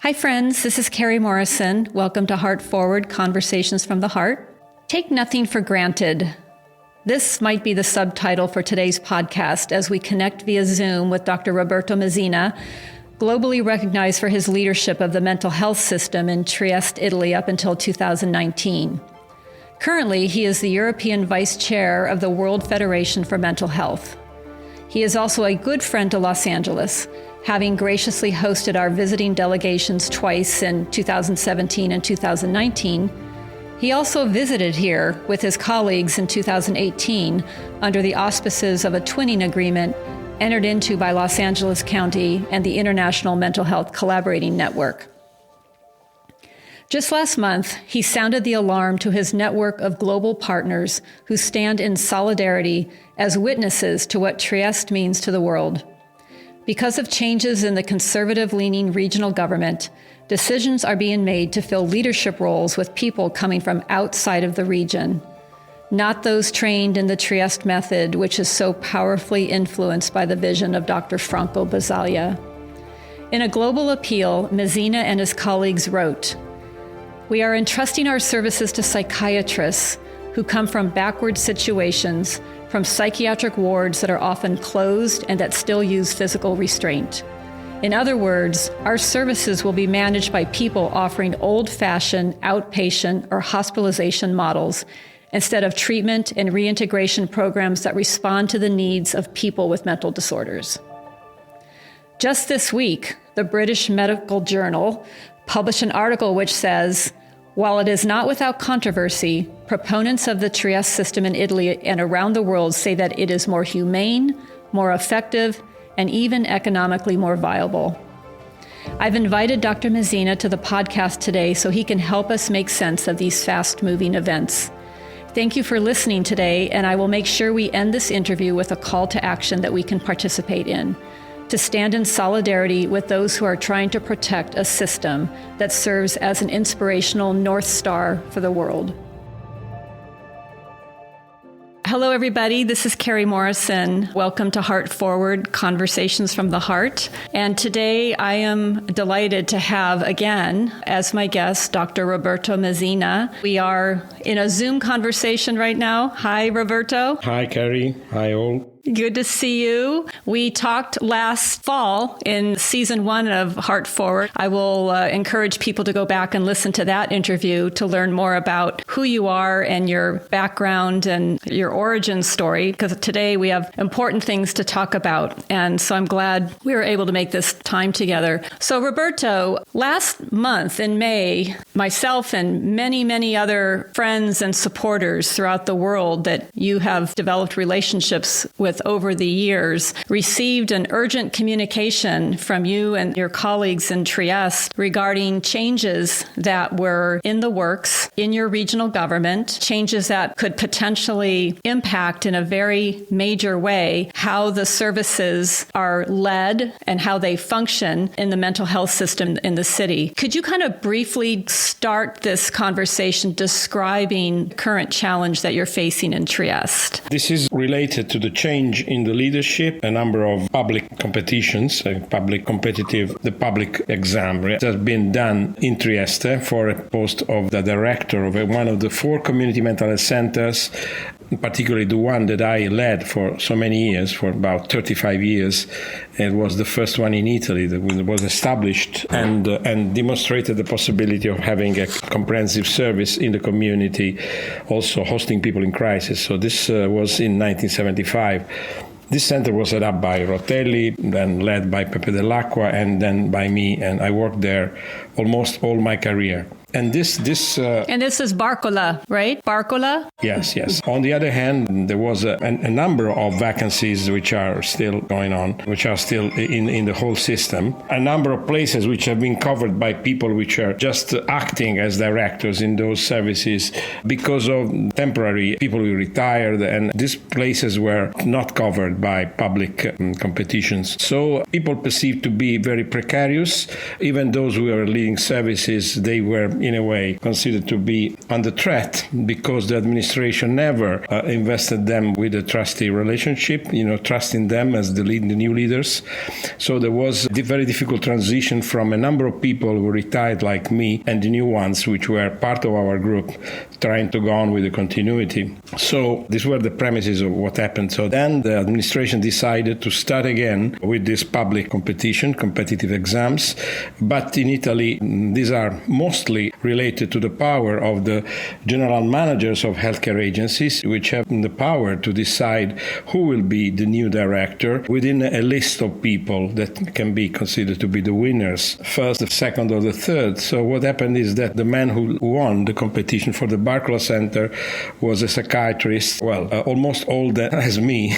Hi friends, this is Carrie Morrison. Welcome to Heartforward, Conversations from the Heart. Take nothing for granted. This might be the subtitle for today's podcast as we connect via Zoom with Dr. Roberto Mezzina, globally recognized for his leadership of the mental health system in Trieste, Italy up until 2019. Currently, he is the European Vice Chair of the World Federation for Mental Health. He is also a good friend to Los Angeles, having graciously hosted our visiting delegations twice in 2017 and 2019. He also visited here with his colleagues in 2018 under the auspices of a twinning agreement entered into by Los Angeles County and the International Mental Health Collaborating Network. Just last month, he sounded the alarm to his network of global partners who stand in solidarity as witnesses to what Trieste means to the world. Because of changes in the conservative-leaning regional government, decisions are being made to fill leadership roles with people coming from outside of the region, not those trained in the Trieste method, which is so powerfully influenced by the vision of Dr. Franco Basaglia. In a global appeal, Mezzina and his colleagues wrote, "We are entrusting our services to psychiatrists who come from backward situations, from psychiatric wards that are often closed and that still use physical restraint. In other words, our services will be managed by people offering old-fashioned outpatient or hospitalization models instead of treatment and reintegration programs that respond to the needs of people with mental disorders." Just this week, the British Medical Journal published an article which says, "While it is not without controversy, proponents of the Trieste system in Italy and around the world say that it is more humane, more effective, and even economically more viable." I've invited Dr. Mezzina to the podcast today so he can help us make sense of these fast-moving events. Thank you for listening today, and I will make sure we end this interview with a call to action that we can participate in, to stand in solidarity with those who are trying to protect a system that serves as an inspirational North Star for the world. Hello, everybody. This is Carrie Morrison. Welcome to Heartforward, Conversations from the Heart. And today I am delighted to have again as my guest, Dr. Roberto Mezzina. We are in a Zoom conversation right now. Hi, Roberto. Hi, Carrie. Hi, all. Good to see you. We talked last fall in season 1 of Heartforward. I will encourage people to go back and listen to that interview to learn more about who you are and your background and your origin story, because today we have important things to talk about. And so I'm glad we were able to make this time together. So Roberto, last month in May, myself and many, many other friends and supporters throughout the world that you have developed relationships with over the years received an urgent communication from you and your colleagues in Trieste regarding changes that were in the works in your regional government, changes that could potentially impact in a very major way how the services are led and how they function in the mental health system in the city. Could you kind of briefly start this conversation describing the current challenge that you're facing in Trieste? This is related to the change in the leadership, a number of public competitions, the public exam has been done in Trieste for a post of the director of one of the 4 community mental health centers, particularly the one that I led for so many years, for about 35 years. It was the first one in Italy that was established and demonstrated the possibility of having a comprehensive service in the community, also hosting people in crisis. So this was in 1975. This center was set up by Rotelli, then led by Pepe Dell'Acqua, and then by me, and I worked there almost all my career. And this is Barcola, right? Barcola? Yes. On the other hand, there was a number of vacancies which are still going on, which are still in the whole system. A number of places which have been covered by people which are just acting as directors in those services because of temporary people who retired, and these places were not covered by public competitions. So people perceived to be very precarious. Even those who were leading services, they were in a way, considered to be under threat because the administration never invested them with a trusty relationship, trusting them as the new leaders. So there was a very difficult transition from a number of people who retired like me and the new ones, which were part of our group, trying to go on with the continuity. So these were the premises of what happened. So then the administration decided to start again with this public competition, competitive exams. But in Italy, these are mostly related to the power of the general managers of healthcare agencies, which have the power to decide who will be the new director within a list of people that can be considered to be the winners, first, the second, or the third. So what happened is that the man who won the competition for the Barcola Center was a psychiatrist, almost old as me,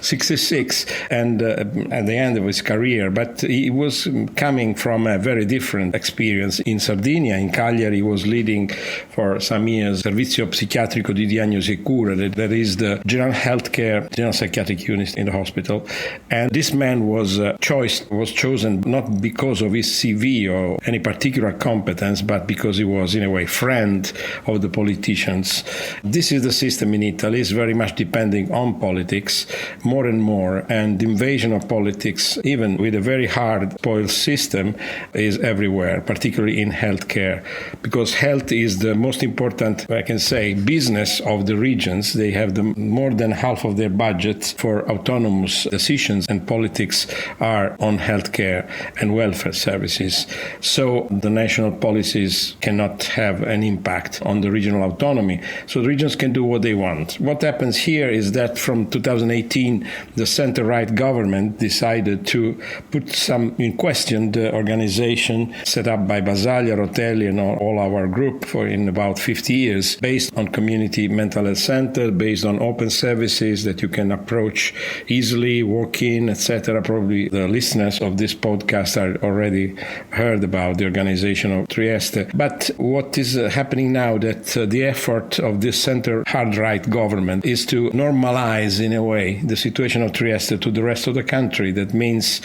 66, and at the end of his career. But he was coming from a very different experience in Sardinia. In Cagliari, he was leading for some years Servizio Psichiatrico di Diagnosi e Cura, that is the general healthcare, general psychiatric unit in the hospital. And this man was chosen not because of his CV or any particular competence, but because he was, in a way, friend of the politicians. This is the system in Italy. It's very much depending on politics, more and more. And the invasion of politics, even with a very hard-boiled system, is everywhere, particularly in healthcare, because health is the most important, I can say, business of the regions. They have more than half of their budget for autonomous decisions, and politics are on healthcare and welfare services. So the national policies cannot have an impact on the regional autonomy. So the regions can do what they want. What happens here is that from 2018, the center-right government decided to put in question the organization set up by Basaglia, Rotelli, and all our group in about 50 years, based on community mental health center, based on open services that you can approach easily, walk in, etc. Probably the listeners of this podcast are already heard about the organization of Trieste. But what is happening now, that the effort of this center hard right government is to normalize, in a way, the situation of Trieste to the rest of the country. That means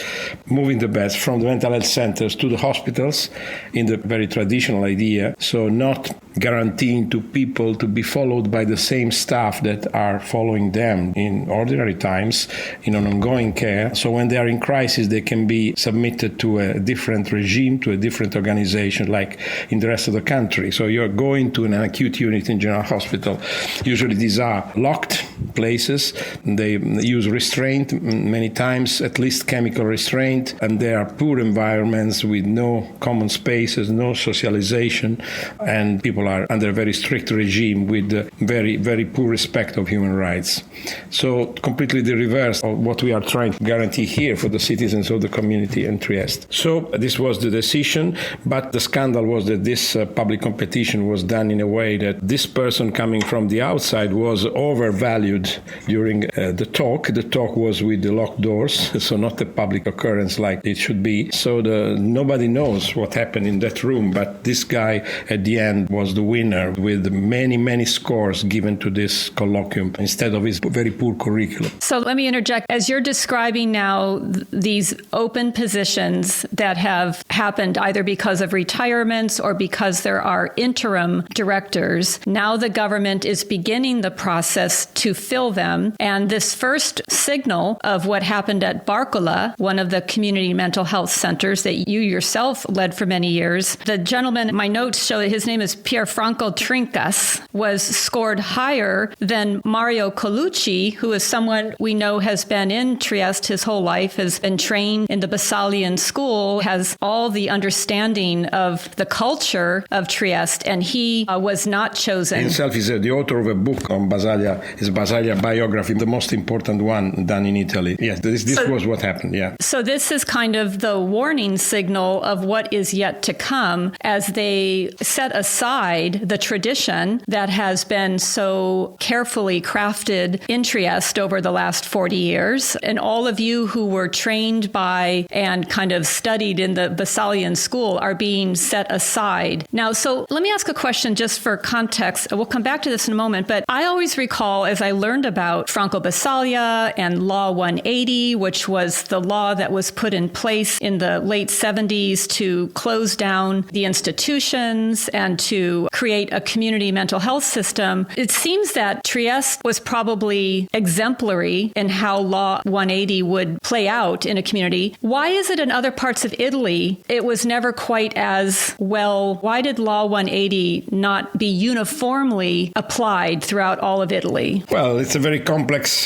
moving the beds from the mental health centers to the hospitals in the very traditional idea. So not guaranteeing to people to be followed by the same staff that are following them in ordinary times in an ongoing care. So when they are in crisis, they can be submitted to a different regime, to a different organization, like in the rest of the country. So you're going to an acute unit in general hospital. Usually these are locked places. They use restraint many times, at least chemical restraint, and they are poor environments with no common spaces, no socialization, and people are under a very strict regime with very, very poor respect of human rights. So completely the reverse of what we are trying to guarantee here for the citizens of the community in Trieste. So this was the decision, but the scandal was that this public competition was done in a way that this person coming from the outside was overvalued during the talk. The talk was with the locked doors, so not a public occurrence like it should be. So nobody knows what happened in that room, but this guy at the end was the winner with many, many scores given to this colloquium instead of his very poor curriculum. So let me interject. As you're describing now these open positions that have happened either because of retirements or because there are interim directors, now the government is beginning the process to fill them. And this first signal of what happened at Barcola, one of the community mental health centers that you yourself led for many years, the gentleman, my notes show that his name is Pierfranco Trincas, was scored higher than Mario Colucci, who is someone we know has been in Trieste his whole life, has been trained in the Basalian school, has all the understanding of the culture of Trieste, and he was not chosen. Himself is the author of a book on Basaglia, his Basaglia biography, the most important one done in Italy. Yes, this was what happened, yeah. So this is kind of the warning signal of what is yet to come as they set aside the tradition that has been so carefully crafted in Trieste over the last 40 years. And all of you who were trained by and kind of studied in the Basalian school are being set aside. Now, so let me ask a question just for context. We'll come back to this in a moment, but I always recall as I learned about Franco Basaglia and Law 180, which was the law that was put in place in the late 70s to close down the institution institutions and to create a community mental health system. It seems that Trieste was probably exemplary in how Law 180 would play out in a community. Why is it in other parts of Italy it was never quite as well? Why did Law 180 not be uniformly applied throughout all of Italy? Well, it's a very complex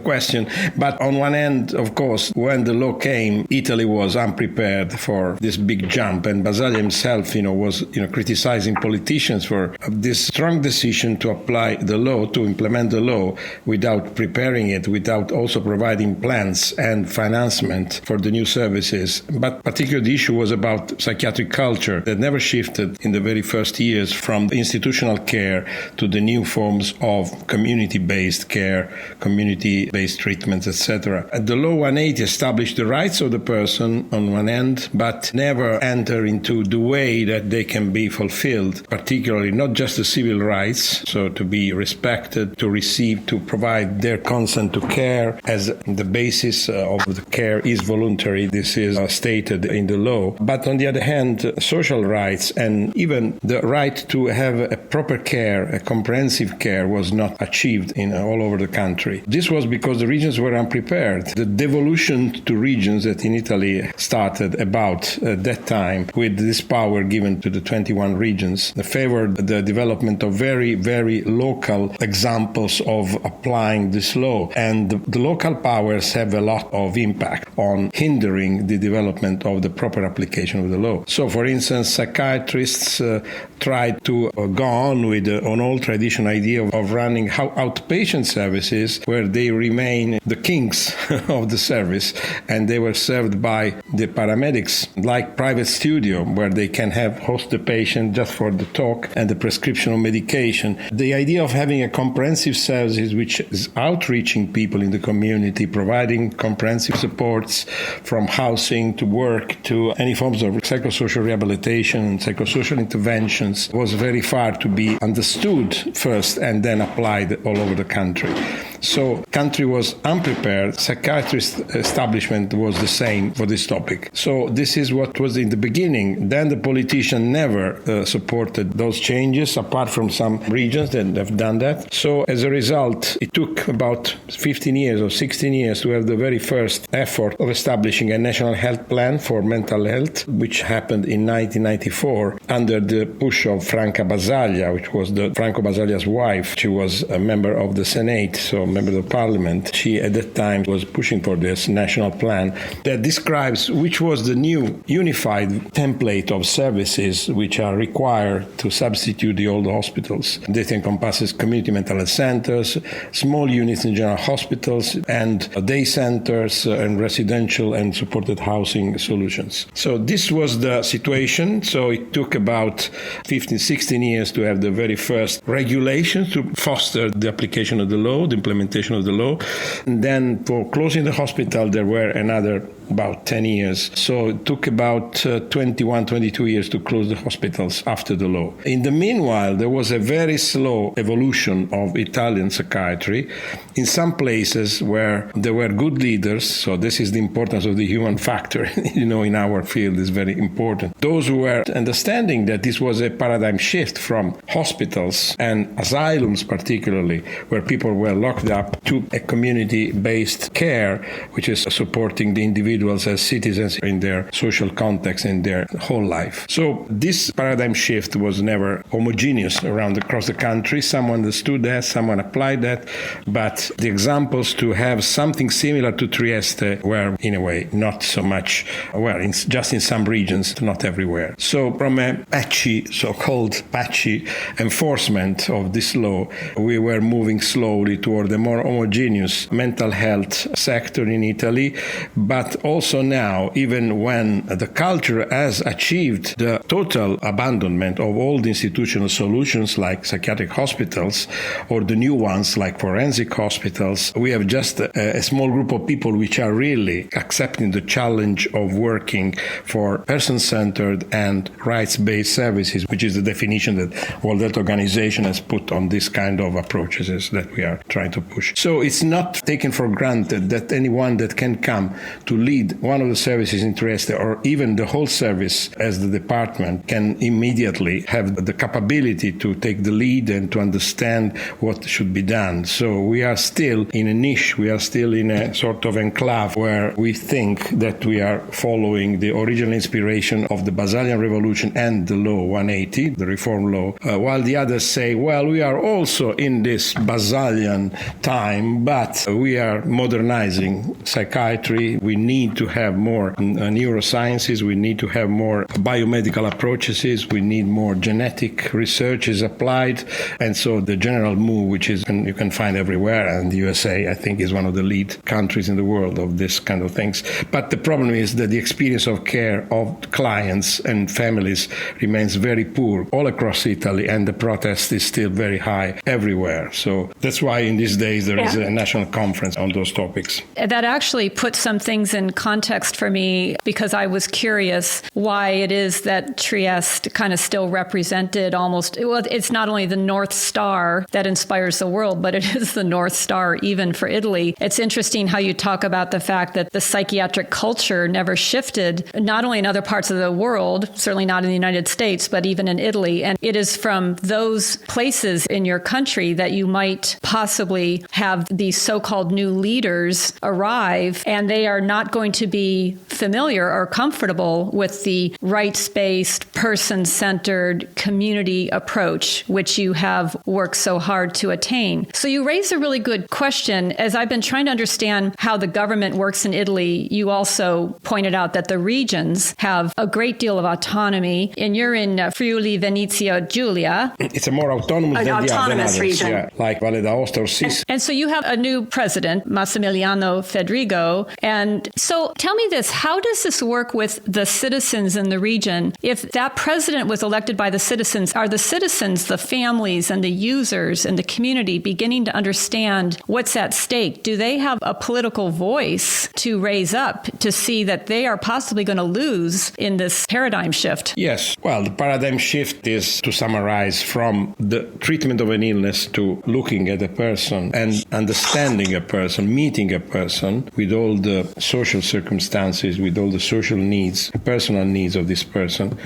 question. But on one end, of course, when the law came, Italy was unprepared for this big jump. And Basaglia himself, was criticizing politicians for this strong decision to apply the law, to implement the law without preparing it, without also providing plans and financement for the new services. But particularly the issue was about psychiatric culture that never shifted in the very first years from institutional care to the new forms of community-based care, community-based treatments, etc. The Law 180 established the rights of the person on one end, but never enter into the way that they can be fulfilled, particularly not just the civil rights, so to be respected, to receive, to provide their consent to care as the basis of the care is voluntary. This is stated in the law. But on the other hand, social rights and even the right to have a proper care, a comprehensive care, was not achieved in all over the country. This was because the regions were unprepared. The devolution to regions that in Italy started about that time with this power given to the 21 regions favored the development of very, very local examples of applying this law. And the local powers have a lot of impact on hindering the development of the proper application of the law. So, for instance, psychiatrists tried to go on with an old traditional idea of running outpatient services where they remain the kings of the service, and they were served by the paramedics, like private studio, where they can host the patient just for the talk and the prescription of medication. The idea of having a comprehensive service which is outreaching people in the community, providing comprehensive supports from housing to work to any forms of psychosocial rehabilitation and psychosocial interventions was very far to be understood first and then applied all over the country. So country was unprepared. Psychiatrist establishment was the same for this topic. So this is what was in the beginning. Then the politician never supported those changes, apart from some regions that have done that. So as a result, it took about 15 years or 16 years to have the very first effort of establishing a national health plan for mental health, which happened in 1994 under the push of Franca Basaglia, which was Franco Basaglia's wife. She was a member of the Senate, so member of parliament. She at that time was pushing for this national plan that describes which was the new unified template of services which are required to substitute the old hospitals. That encompasses community mental health centers, small units in general hospitals, and day centers and residential and supported housing solutions. So this was the situation. So it took about 15, 16 years to have the very first regulations to foster the application of the law, the implementation of the law. And then for closing the hospital, there were another about 10 years. So it took about 21, 22 years to close the hospitals after the law. In the meanwhile, there was a very slow evolution of Italian psychiatry. In some places where there were good leaders, so this is the importance of the human factor, in our field is very important. Those who were understanding that this was a paradigm shift from hospitals and asylums particularly, where people were locked up, to a community-based care, which is supporting the individuals as citizens in their social context in their whole life. So this paradigm shift was never homogeneous across the country. Someone understood that, someone applied that, but the examples to have something similar to Trieste were, in a way, not so much, just in some regions, not everywhere. So from a so-called patchy enforcement of this law, we were moving slowly toward a more homogeneous mental health sector in Italy, but also now, even when the culture has achieved the total abandonment of old institutional solutions like psychiatric hospitals or the new ones like forensic hospitals, we have just a small group of people which are really accepting the challenge of working for person-centered and rights-based services, which is the definition that World Health Organization has put on this kind of approaches that we are trying to push. So it's not taken for granted that anyone that can come to lead one of the services in Trieste or even the whole service as the department can immediately have the capability to take the lead and to understand what should be done. So we are still in a niche, we are still in a sort of enclave where we think that we are following the original inspiration of the Baselian Revolution and the Law 180, the reform law, while the others say, well, we are also in this Baselian time, but we are modernizing psychiatry. We need to have more neurosciences. We need to have more biomedical approaches. We need more genetic research is applied. And so the general move, which is you can find everywhere, and the USA, I think, is one of the lead countries in the world of this kind of things. But the problem is that the experience of care of clients and families remains very poor all across Italy, and the protest is still very high everywhere. So that's why in these days there is a national conference on those topics. That actually puts some things in context for me, because I was curious why it is that Trieste kind of still represented almost, well, it's not only the North Star that inspires the world, but it is the North Star even for Italy. It's interesting how you talk about the fact that the psychiatric culture never shifted, not only in other parts of the world, certainly not in the United States, but even in Italy. And it is from those places in your country that you might possibly have these so-called new leaders arrive, and they are not going to be familiar or comfortable with the rights-based, person-centered community approach, which you have worked so hard to attain. So you raise a really good question. As I've been trying to understand how the government works in Italy, you also pointed out that the regions have a great deal of autonomy, and you're in Friuli Venezia Giulia. It's a more autonomous than the others, region. Yeah, like Valle d'Aosta or Sicily. And so you have a new president, Massimiliano Federigo. And so tell me this, how does this work with the citizens in the region? If that president was elected by the citizens, are the citizens, the families and the users and the community beginning to understand what's at stake? Do they have a political voice to raise up to see that they are possibly going to lose in this paradigm shift? Yes. Well, the paradigm shift is, to summarize, from the treatment of an illness to looking at a person and understanding a person, meeting a person with all the social circumstances, with all the social needs, personal needs of this person,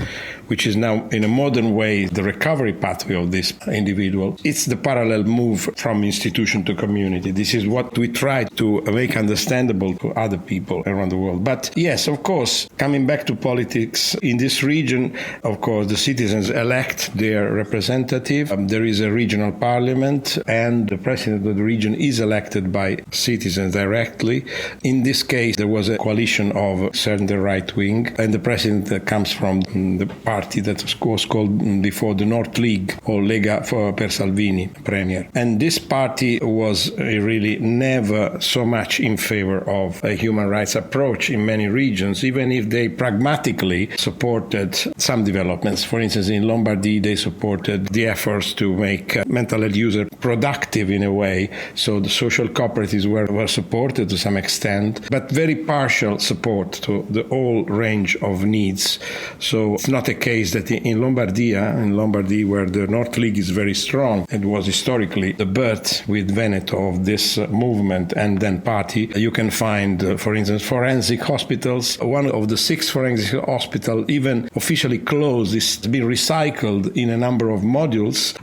which is now in a modern way the recovery pathway of this individual. It's the parallel move from institution to community. This is what we try to make understandable to other people around the world. But yes, of course, coming back to politics, in this region, of course, the citizens elect their representative. There is a regional parliament, and the president of the region is elected by citizens directly. In this case, there was a coalition of certain the right wing, and the president comes from the party that was called before the North League, or Lega per Salvini, premier. And this party was really never so much in favor of a human rights approach in many regions, even if they pragmatically supported some developments. For instance, in Lombardy, they supported the efforts to make mental health users productive in a way. So the social cooperatives were supported to some extent, but very partial support to the whole range of needs. So it's not a case that in Lombardy, where the North League is very strong, it was historically the birth with Veneto of this movement and then party. You can find, for instance, forensic hospitals. One of the 6 forensic hospitals, even officially closed, is been recycled in a number of modules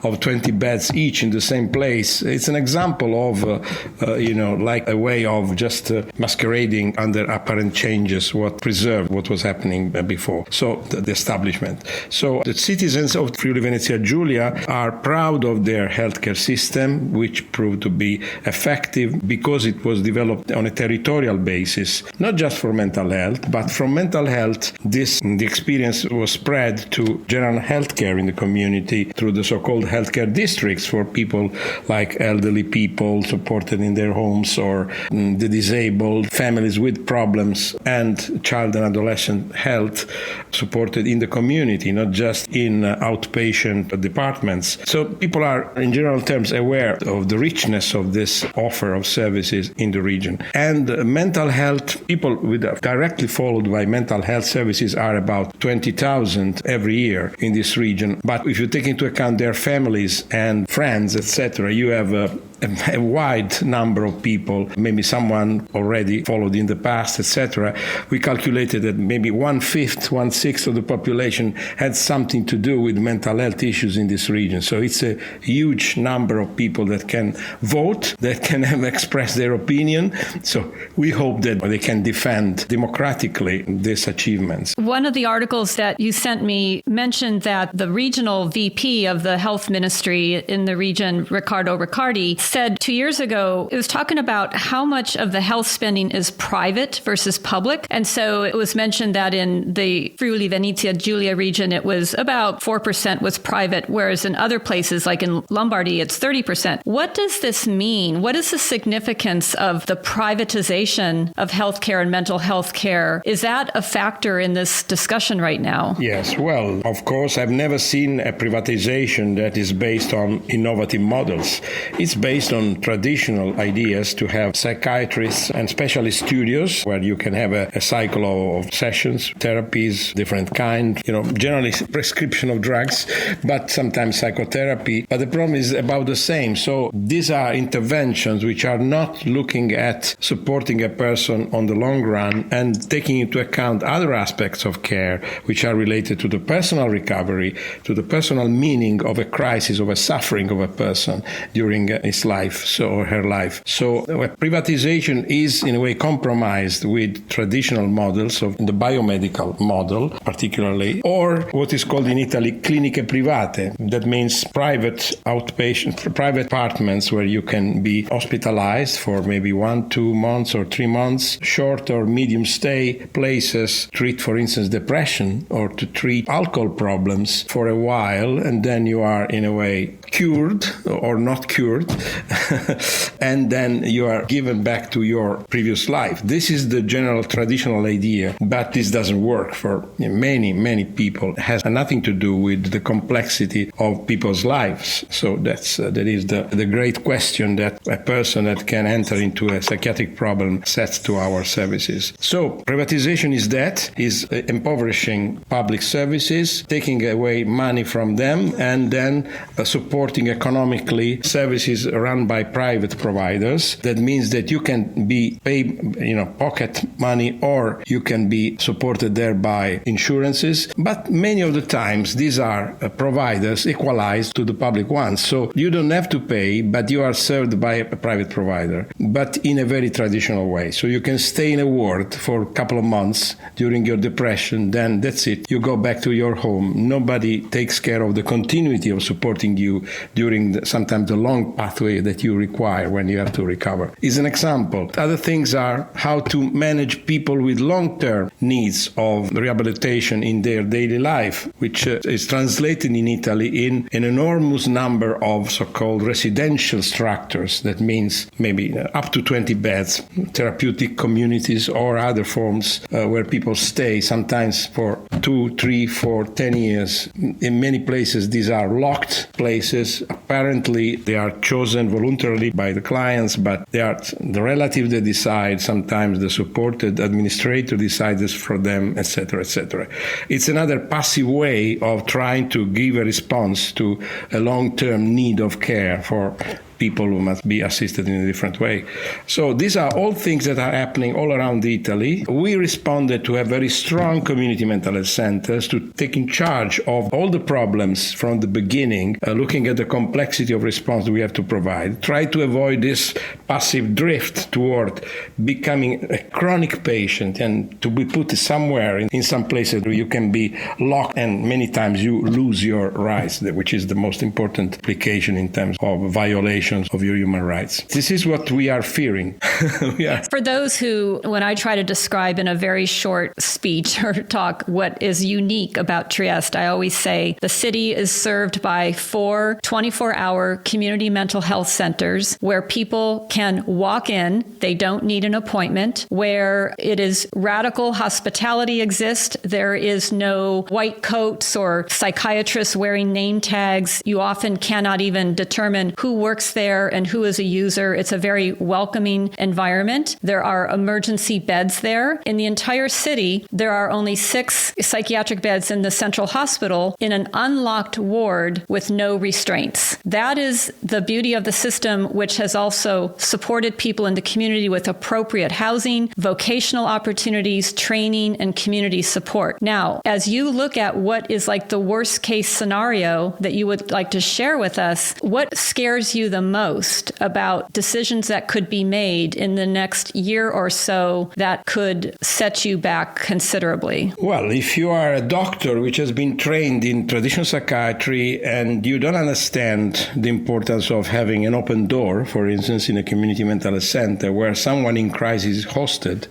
of 20 beds each in the same place. It's an example of, like a way of just masquerading under apparent changes what preserved what was happening before. So the establishment. So the citizens of Friuli Venezia Giulia are proud of their healthcare system, which proved to be effective because it was developed on a territorial basis, not just for mental health, but from mental health, the experience was spread to general healthcare in the community through the so-called healthcare districts for people like elderly people supported in their homes, or the disabled, families with problems, and child and adolescent health supported in the community, not just in outpatient departments. So people are, in general terms, aware of the richness of this offer of services in the region. And mental health, people directly followed by mental health services are about 20,000 every year in this region. But if you take into account their families and friends, etc., you have a wide number of people, maybe someone already followed in the past, etc., we calculated that maybe 1/5, 1/6 of the population had something to do with mental health issues in this region. So it's a huge number of people that can vote, that can express their opinion. So we hope that they can defend democratically these achievements. One of the articles that you sent me mentioned that the regional VP of the health ministry in the region, Riccardo Riccardi, said 2 years ago, it was talking about how much of the health spending is private versus public. And so it was mentioned that in the Friuli Venezia Giulia region, it was about 4% was private, whereas in other places like in Lombardy, it's 30%. What does this mean? What is the significance of the privatization of healthcare and mental health care? Is that a factor in this discussion right now? Yes, well, of course, I've never seen a privatization that is based on innovative models. It's based on traditional ideas to have psychiatrists and specialist studios where you can have a cycle of sessions, therapies, different kind, generally prescription of drugs, but sometimes psychotherapy. But the problem is about the same. So these are interventions which are not looking at supporting a person on the long run and taking into account other aspects of care which are related to the personal recovery, to the personal meaning of a crisis, of a suffering of a person during his life or her life. So privatization is in a way compromised with traditional models of the biomedical model, particularly, or what is called in Italy cliniche private. That means private outpatient, private apartments where you can be hospitalized for maybe 1, 2 months or 3 months, short or medium stay places, treat, for instance, depression or to treat alcohol problems for a while, and then you are in a way cured or not cured, and then you are given back to your previous life. This is the general traditional idea, but this doesn't work for many people. It has nothing to do with the complexity of people's lives. So that is the great question that a person that can enter into a psychiatric problem sets to our services. So privatization is impoverishing public services, taking away money from them, and then supporting economically services run by private providers. That means that you can be paid, pocket money, or you can be supported there by insurances. But many of the times, these are providers equalized to the public ones. So you don't have to pay, but you are served by a private provider, but in a very traditional way. So you can stay in a ward for a couple of months during your depression, then that's it. You go back to your home. Nobody takes care of the continuity of supporting you during sometimes the long pathway that you require when you have to recover. Is an example. Other things are how to manage people with long-term needs of rehabilitation in their daily life, which is translated in Italy in an enormous number of so-called residential structures. That means maybe up to 20 beds, therapeutic communities or other forms where people stay sometimes for 2, 3, 4, 10 years. In many places, these are locked places. Apparently, they are chosen voluntarily by the clients, but they are the relative that decide. Sometimes the supported administrator decides for them, etc., etc. It's another passive way of trying to give a response to a long-term need of care for people who must be assisted in a different way. So these are all things that are happening all around Italy. We responded to a very strong community mental health centers to taking charge of all the problems from the beginning, looking at the complexity of response we have to provide, try to avoid this passive drift toward becoming a chronic patient and to be put somewhere in some places where you can be locked and many times you lose your rights, which is the most important application in terms of violation of your human rights. This is what we are fearing. For those who, when I try to describe in a very short speech or talk what is unique about Trieste, I always say the city is served by 4 24-hour community mental health centers where people can walk in, they don't need an appointment, where it is radical hospitality exists. There is no white coats or psychiatrists wearing name tags. You often cannot even determine who works there there and who is a user. It's a very welcoming environment. There are emergency beds there. In the entire city, there are only 6 psychiatric beds in the central hospital in an unlocked ward with no restraints. That is the beauty of the system, which has also supported people in the community with appropriate housing, vocational opportunities, training, and community support. Now, as you look at what is like the worst case scenario that you would like to share with us, what scares you the most about decisions that could be made in the next year or so that could set you back considerably? Well, if you are a doctor which has been trained in traditional psychiatry and you don't understand the importance of having an open door, for instance, in a community mental health center where someone in crisis is hosted,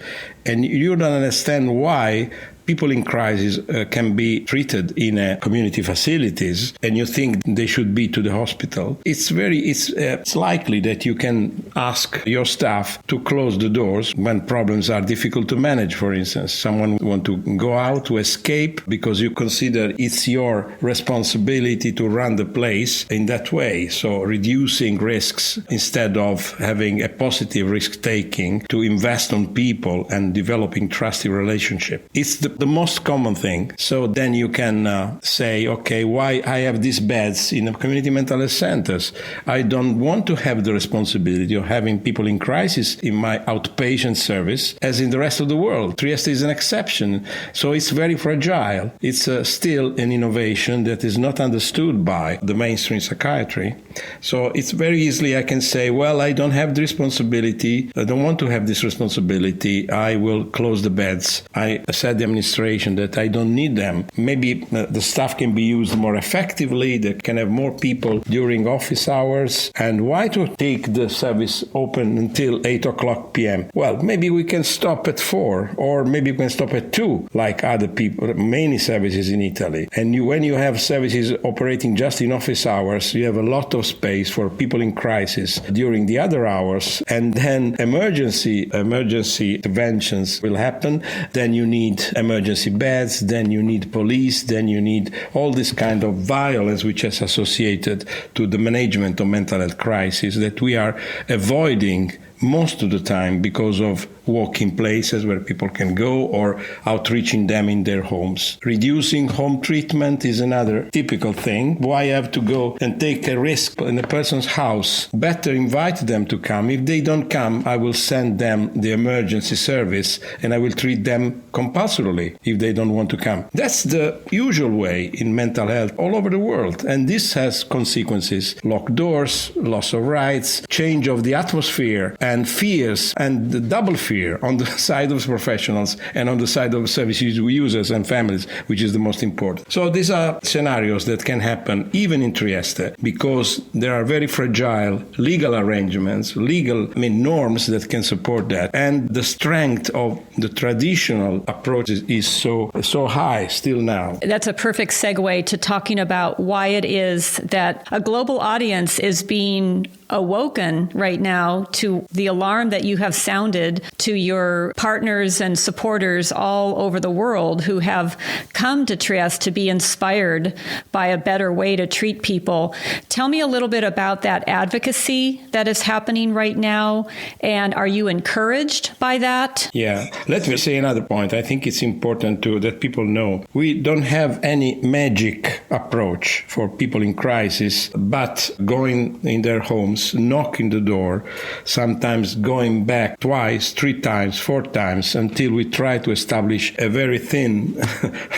and you don't understand why people in crisis can be treated in community facilities, and you think they should be to the hospital. It's likely that you can ask your staff to close the doors when problems are difficult to manage. For instance, someone want to go out to escape because you consider it's your responsibility to run the place in that way. So reducing risks instead of having a positive risk taking to invest on people and developing trusty relationship. It's the most common thing. So then you can say, okay, why I have these beds in the community mental health centers? I don't want to have the responsibility of having people in crisis in my outpatient service as in the rest of the world. Trieste is an exception. So it's very fragile. It's still an innovation that is not understood by the mainstream psychiatry. So it's very easily I can say, well, I don't have the responsibility. I don't want to have this responsibility. I will close the beds. I said the administration that I don't need them. Maybe the staff can be used more effectively. They can have more people during office hours. And why to take the service open until 8 o'clock p.m.? Well, maybe we can stop at 4, or maybe we can stop at 2, like other people, many services in Italy. And when you have services operating just in office hours, you have a lot of space for people in crisis during the other hours. And then emergency interventions will happen. Then you need emergency beds, then you need police, then you need all this kind of violence which is associated to the management of mental health crisis that we are avoiding most of the time because of walking places where people can go or outreaching them in their homes. Reducing home treatment is another typical thing. Why have to go and take a risk in a person's house? Better invite them to come. If they don't come, I will send them the emergency service and I will treat them compulsorily if they don't want to come. That's the usual way in mental health all over the world. And this has consequences. Locked doors, loss of rights, change of the atmosphere, and fears, and the double fear on the side of professionals and on the side of service users and families, which is the most important. So these are scenarios that can happen even in Trieste because there are very fragile legal arrangements, norms that can support that. And the strength of the traditional approaches is so high still now. That's a perfect segue to talking about why it is that a global audience is being awoken right now to the alarm that you have sounded to your partners and supporters all over the world who have come to Trieste to be inspired by a better way to treat people. Tell me a little bit about that advocacy that is happening right now, and are you encouraged by that? Yeah. Let me say another point. I think it's important that people know we don't have any magic approach for people in crisis, but going in their homes, knocking the door, sometimes going back twice, 3 times, 4 times until we try to establish a very thin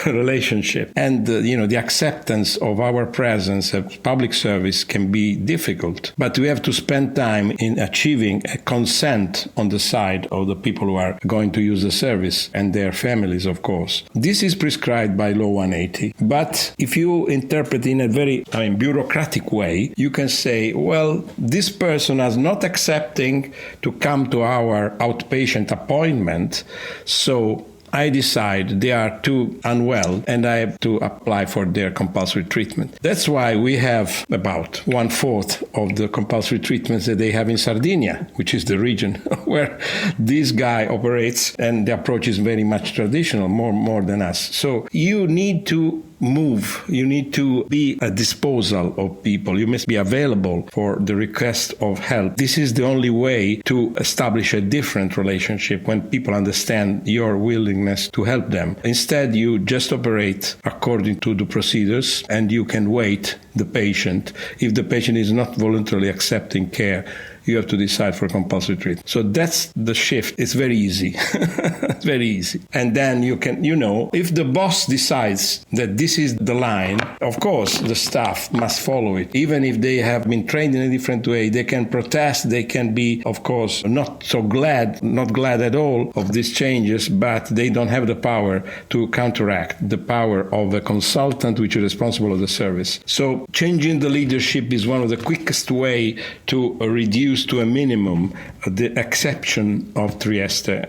relationship. And, the acceptance of our presence at public service can be difficult. But we have to spend time in achieving a consent on the side of the people who are going to use the service and their families, of course. This is prescribed by Law 180. But if you interpret in a very bureaucratic way, you can say, well, this person is not accepting to come to our outpatient appointment, so I decide they are too unwell and I have to apply for their compulsory treatment. That's why we have about 1/4 of the compulsory treatments that they have in Sardinia, which is the region where this guy operates, and the approach is very much traditional, more than us. So you need to move. You need to be at disposal of people. You must be available for the request of help. This is the only way to establish a different relationship when people understand your willingness to help them. Instead, you just operate according to the procedures and you can wait the patient. If the patient is not voluntarily accepting care, you have to decide for compulsory treatment. So that's the shift. It's very easy. It's very easy. And then you can, if the boss decides that this is the line, of course, the staff must follow it. Even if they have been trained in a different way, they can protest. They can be, of course, not glad at all of these changes, but they don't have the power to counteract the power of a consultant which is responsible of the service. So changing the leadership is one of the quickest way to reduce to a minimum the exception of Trieste.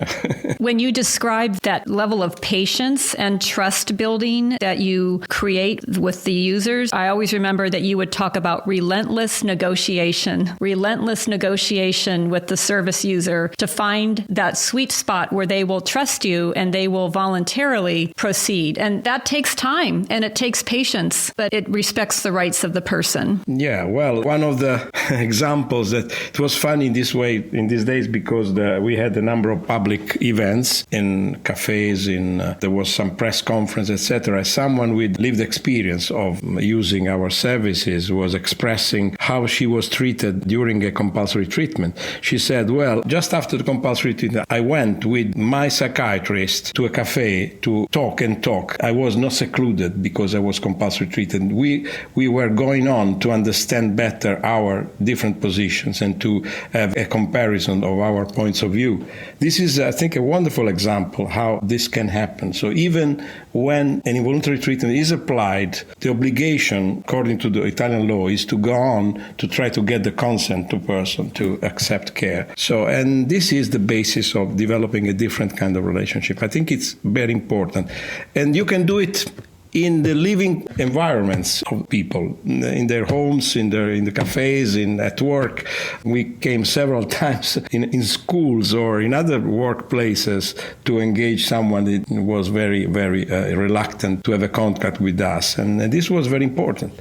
When you describe that level of patience and trust building that you create with the users, I always remember that you would talk about relentless negotiation with the service user to find that sweet spot where they will trust you and they will voluntarily proceed. And that takes time and it takes patience, but it respects the rights of the person. Yeah, well, one of the examples that it was funny this way in these days because we had a number of public events in cafes, there was some press conference, etc. Someone with lived experience of using our services was expressing how she was treated during a compulsory treatment. She said, well, just after the compulsory treatment, I went with my psychiatrist to a cafe to talk. I was not secluded because I was compulsory treated. We were going on to understand better our different positions and to have a comparison of our points of view. This is, I think, a wonderful example how this can happen. So even when an involuntary treatment is applied, the obligation, according to the Italian law, is to go on to try to get the consent to person to accept care. So, and this is the basis of developing a different kind of relationship. I think it's very important. And you can do it in the living environments of people, in their homes, in the cafes, at work. We came several times in schools or in other workplaces to engage someone that was very, very reluctant to have a contact with us. And this was very important.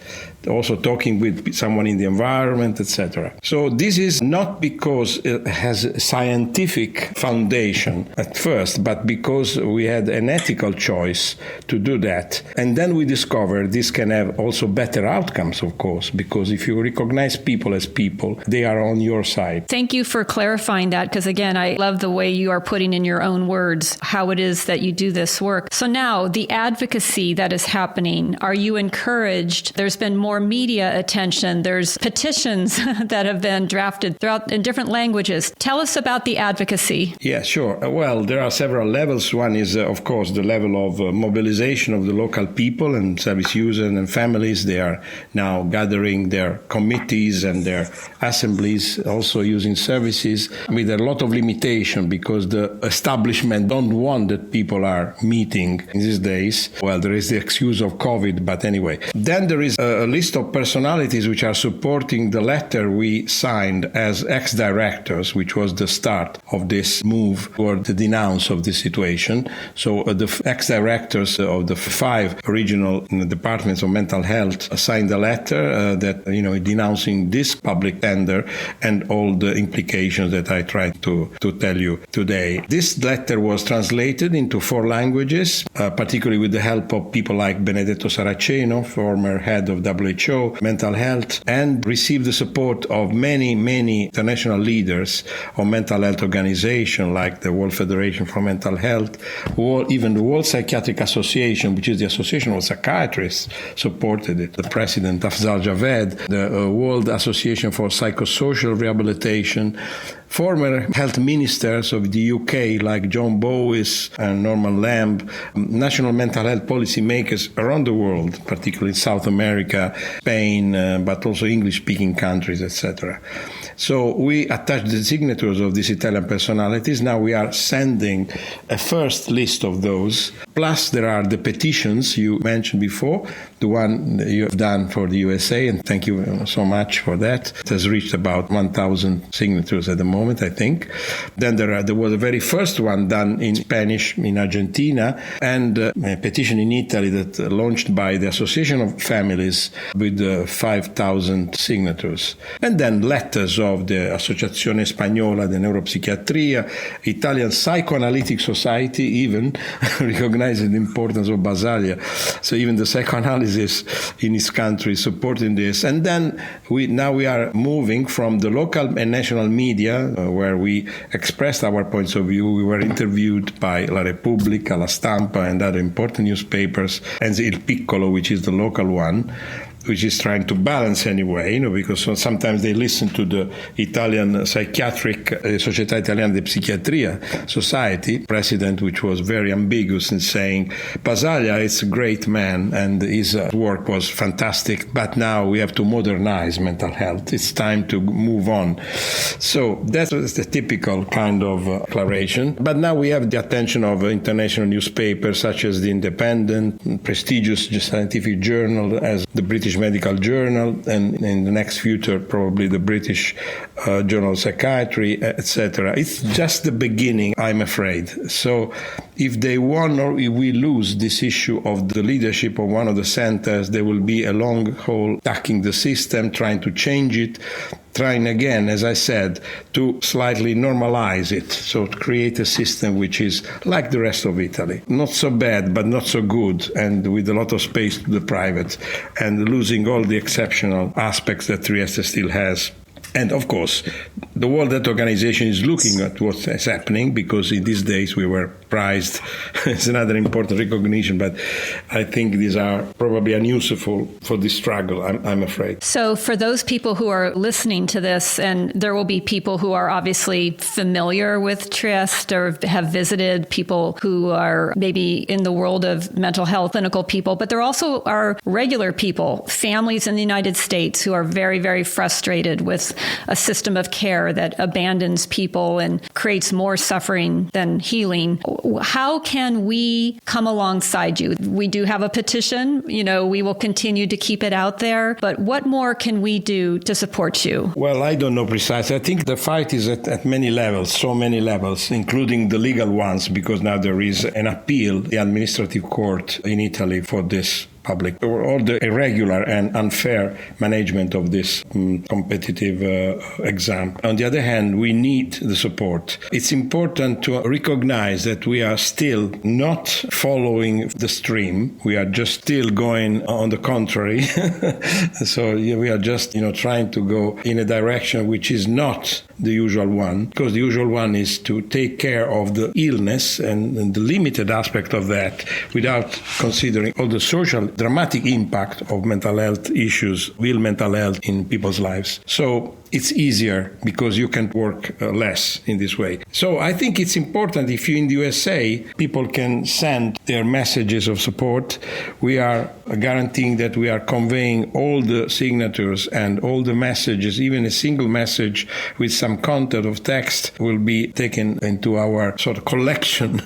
Also talking with someone in the environment, etc. So this is not because it has a scientific foundation at first, but because we had an ethical choice to do that. And then we discovered this can have also better outcomes, of course, because if you recognize people as people, they are on your side. Thank you for clarifying that, because again, I love the way you are putting in your own words how it is that you do this work. So now the advocacy that is happening, are you encouraged? There's been more media attention. There's petitions that have been drafted throughout in different languages. Tell us about the advocacy. Yeah, sure. Well, there are several levels. One is, of course, the level of mobilization of the local people and service users and families. They are now gathering their committees and their assemblies, also using services with a lot of limitation because the establishment don't want that people are meeting in these days. Well, there is the excuse of COVID, but anyway. Then there is a list of personalities which are supporting the letter we signed as ex-directors, which was the start of this move toward the denounce of the situation. So the ex-directors of the 5 regional departments of mental health signed a letter that, denouncing this public tender and all the implications that I tried to tell you today. This letter was translated into 4 languages, particularly with the help of people like Benedetto Saraceno, former head of WHO mental health, and received the support of many, many international leaders of mental health organizations like the World Federation for Mental Health, even the World Psychiatric Association, which is the Association of Psychiatrists, supported it. The president, Afzal Javed, the World Association for Psychosocial Rehabilitation, former health ministers of the UK like John Bowis and Norman Lamb, national mental health policy makers around the world, particularly in South America, Spain, but also English-speaking countries, etc. So we attached the signatures of these Italian personalities. Now we are sending a first list of those Plus, there are the petitions you mentioned before, the one that you have done for the USA, and thank you so much for that. It has reached about 1,000 signatures at the moment, I think. Then there was a very first one done in Spanish in Argentina, and a petition in Italy that launched by the Association of Families with 5,000 signatures. And then letters of the Associazione Spagnola de Neuropsichiatria, Italian Psychoanalytic Society even recognizing the importance of Basaglia. So even the psychoanalysis in his country is supporting this. And then we are moving from the local and national media where we expressed our points of view. We were interviewed by La Repubblica, La Stampa, and other important newspapers, and Il Piccolo, which is the local one, which is trying to balance anyway, because sometimes they listen to the Italian Psychiatric Società Italiana di Psichiatria Society president, which was very ambiguous in saying Basaglia is a great man and his work was fantastic, but now we have to modernize mental health. It's time to move on. So that was the typical kind of declaration. But now we have the attention of international newspapers such as The Independent, prestigious scientific journal as the British Medical Journal, and in the next future probably the British Journal of Psychiatry, etc. It's just the beginning, I'm afraid. So if they won or if we lose this issue of the leadership of one of the centers, there will be a long haul attacking the system, trying to change it, trying again, as I said, to slightly normalize it, so to create a system which is like the rest of Italy. Not so bad, but not so good, and with a lot of space to the private, and losing all the exceptional aspects that Trieste still has. And of course, the World Health Organization is looking at what is happening, because in these days we were prized. It's another important recognition, but I think these are probably unuseful for this struggle, I'm afraid. So for those people who are listening to this, and there will be people who are obviously familiar with Trieste or have visited, people who are maybe in the world of mental health, clinical people, but there also are regular people, families in the United States who are very, very frustrated with a system of care that abandons people and creates more suffering than healing. How can we come alongside you? We do have a petition, we will continue to keep it out there, but what more can we do to support you? Well, I don't know precisely. I think the fight is at many levels, so many levels, including the legal ones, because now there is an appeal, the administrative court in Italy for this public or the irregular and unfair management of this competitive exam. On the other hand, we need the support. It's important to recognize that we are still not following the stream. We are just still going on the contrary. So we are just, trying to go in a direction which is not the usual one, because the usual one is to take care of the illness and the limited aspect of that without considering all the social dramatic impact of mental health issues, real mental health in people's lives. So it's easier because you can work less in this way. So I think it's important if you in the USA, people can send their messages of support. We are guaranteeing that we are conveying all the signatures and all the messages, even a single message with some content of text will be taken into our sort of collection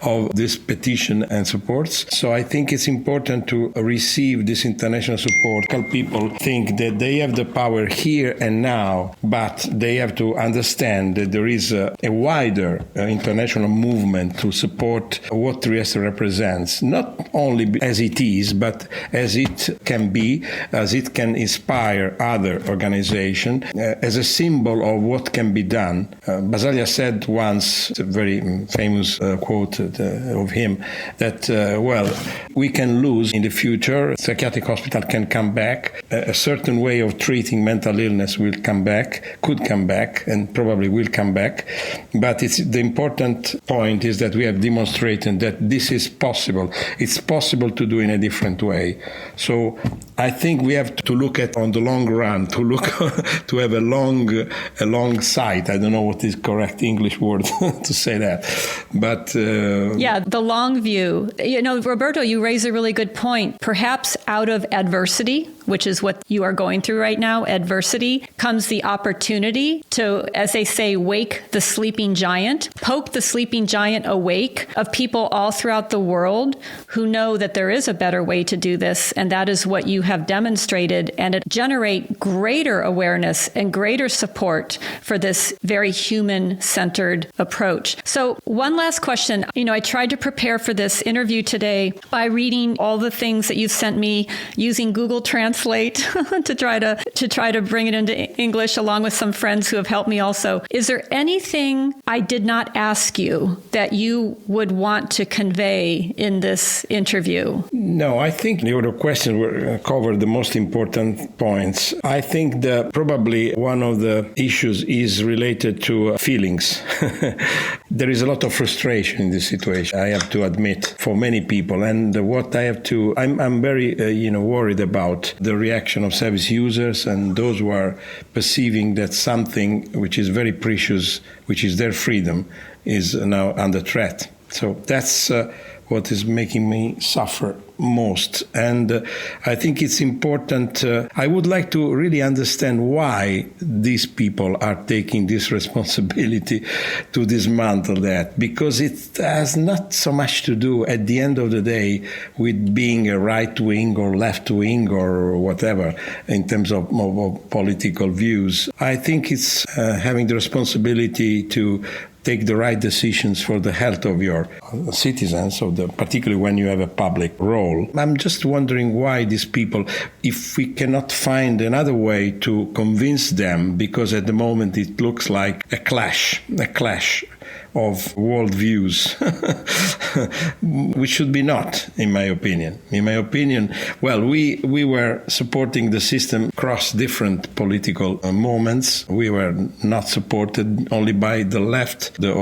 of this petition and supports. So I think it's important to receive this international support. People think that they have the power here and now, but they have to understand that there is a wider international movement to support what Trieste represents, not only as it is, but as it can be, as it can inspire other organizations, as a symbol of what can be done. Basaglia said once, it's a very famous quote of him, that, we can lose in the future, psychiatric hospital can come back, a certain way of treating mental illness will come back, could come back, and probably will come back. But the important point is that we have demonstrated that this is possible. It's possible to do in a different way. So I think we have to look at on the long run, to have a long sight. I don't know what is correct English word to say that, but the long view. Roberto, you raise a really good point. Perhaps out of adversity, which is what you are going through right now, adversity, comes the opportunity to, as they say, wake the sleeping giant, poke the sleeping giant awake of people all throughout the world who know that there is a better way to do this. And that is what you have demonstrated. And it generate greater awareness and greater support for this very human-centered approach. So one last question. I tried to prepare for this interview today by reading all the things that you've sent me using Google Translate to try to bring it into English, along with some friends who have helped me also. Is there anything I did not ask you that you would want to convey in this interview? No, I think your question covered the most important points. I think that probably one of the issues is related to feelings. There is a lot of frustration in this situation, I have to admit, for many people. And what I have to, I'm very, worried about the reaction of service users and those who are perceiving that something which is very precious, which is their freedom, is now under threat. So that's what is making me suffer most. And I think it's important. I would like to really understand why these people are taking this responsibility to dismantle that, because it has not so much to do at the end of the day with being a right wing or left wing or whatever in terms of political views. I think it's having the responsibility to take the right decisions for the health of your citizens, particularly when you have a public role. I'm just wondering why these people, if we cannot find another way to convince them, because at the moment it looks like a clash of worldviews, which should be not, in my opinion. In my opinion, well, we were supporting the system across different political moments. We were not supported only by the left, the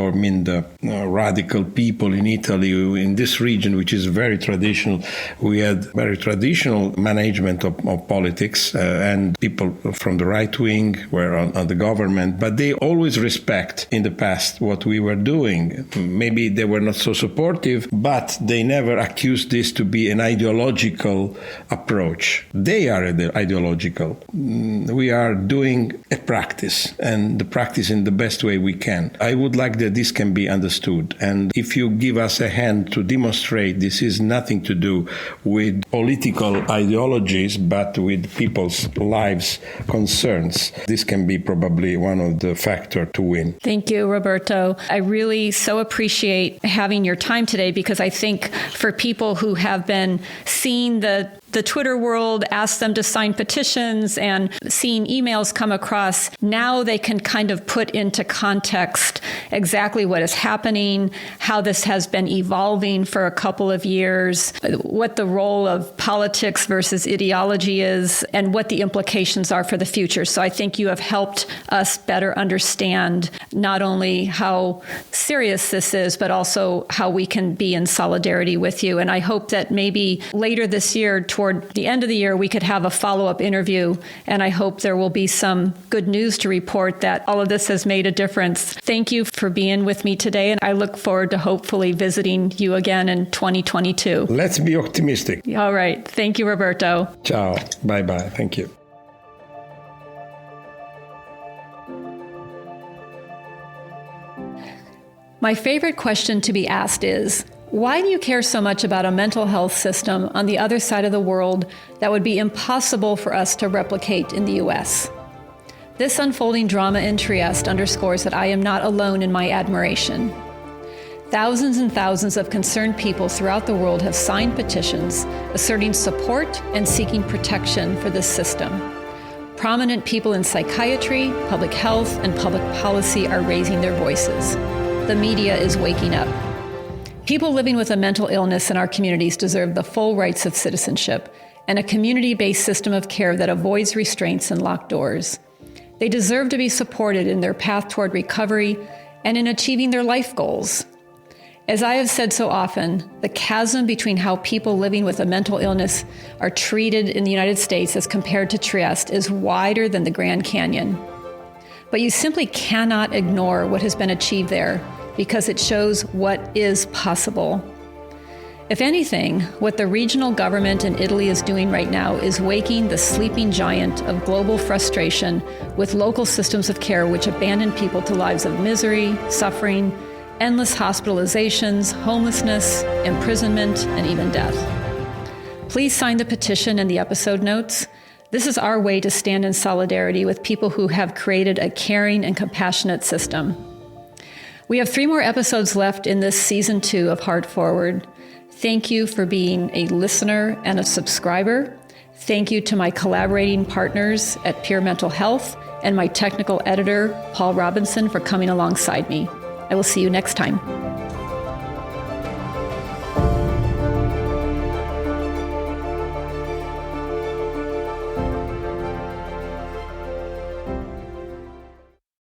radical people in Italy, in this region, which is very traditional. We had very traditional management of politics, and people from the right wing were on the government, but they always respect in the past what we were doing. Maybe they were not so supportive, but they never accused this to be an ideological approach. They are ideological. We are doing a practice, and the practice in the best way we can. I would like that this can be understood. And if you give us a hand to demonstrate this is nothing to do with political ideologies, but with people's lives concerns, this can be probably one of the factors to win. Thank you, Roberto. I really so appreciate having your time today, because I think for people who have been seeing the Twitter world ask them to sign petitions and seeing emails come across, now they can kind of put into context exactly what is happening, how this has been evolving for a couple of years, what the role of politics versus ideology is, and what the implications are for the future. So I think you have helped us better understand not only how serious this is, but also how we can be in solidarity with you. And I hope that maybe later this year, toward the end of the year, we could have a follow-up interview, and I hope there will be some good news to report that all of this has made a difference. Thank you for being with me today, and I look forward to hopefully visiting you again in 2022. Let's be optimistic. All right. Thank you, Roberto. Ciao. Bye-bye. Thank you. My favorite question to be asked is, why do you care so much about a mental health system on the other side of the world that would be impossible for us to replicate in the U.S.? This unfolding drama in Trieste underscores that I am not alone in my admiration. Thousands and thousands of concerned people throughout the world have signed petitions asserting support and seeking protection for this system. Prominent people in psychiatry, public health, and public policy are raising their voices. The media is waking up. People living with a mental illness in our communities deserve the full rights of citizenship and a community-based system of care that avoids restraints and locked doors. They deserve to be supported in their path toward recovery and in achieving their life goals. As I have said so often, the chasm between how people living with a mental illness are treated in the United States as compared to Trieste is wider than the Grand Canyon. But you simply cannot ignore what has been achieved there, because it shows what is possible. If anything, what the regional government in Italy is doing right now is waking the sleeping giant of global frustration with local systems of care which abandon people to lives of misery, suffering, endless hospitalizations, homelessness, imprisonment, and even death. Please sign the petition in the episode notes. This is our way to stand in solidarity with people who have created a caring and compassionate system. We have 3 more episodes left in this season 2 of Heartforward. Thank you for being a listener and a subscriber. Thank you to my collaborating partners at Peer Mental Health and my technical editor, Paul Robinson, for coming alongside me. I will see you next time.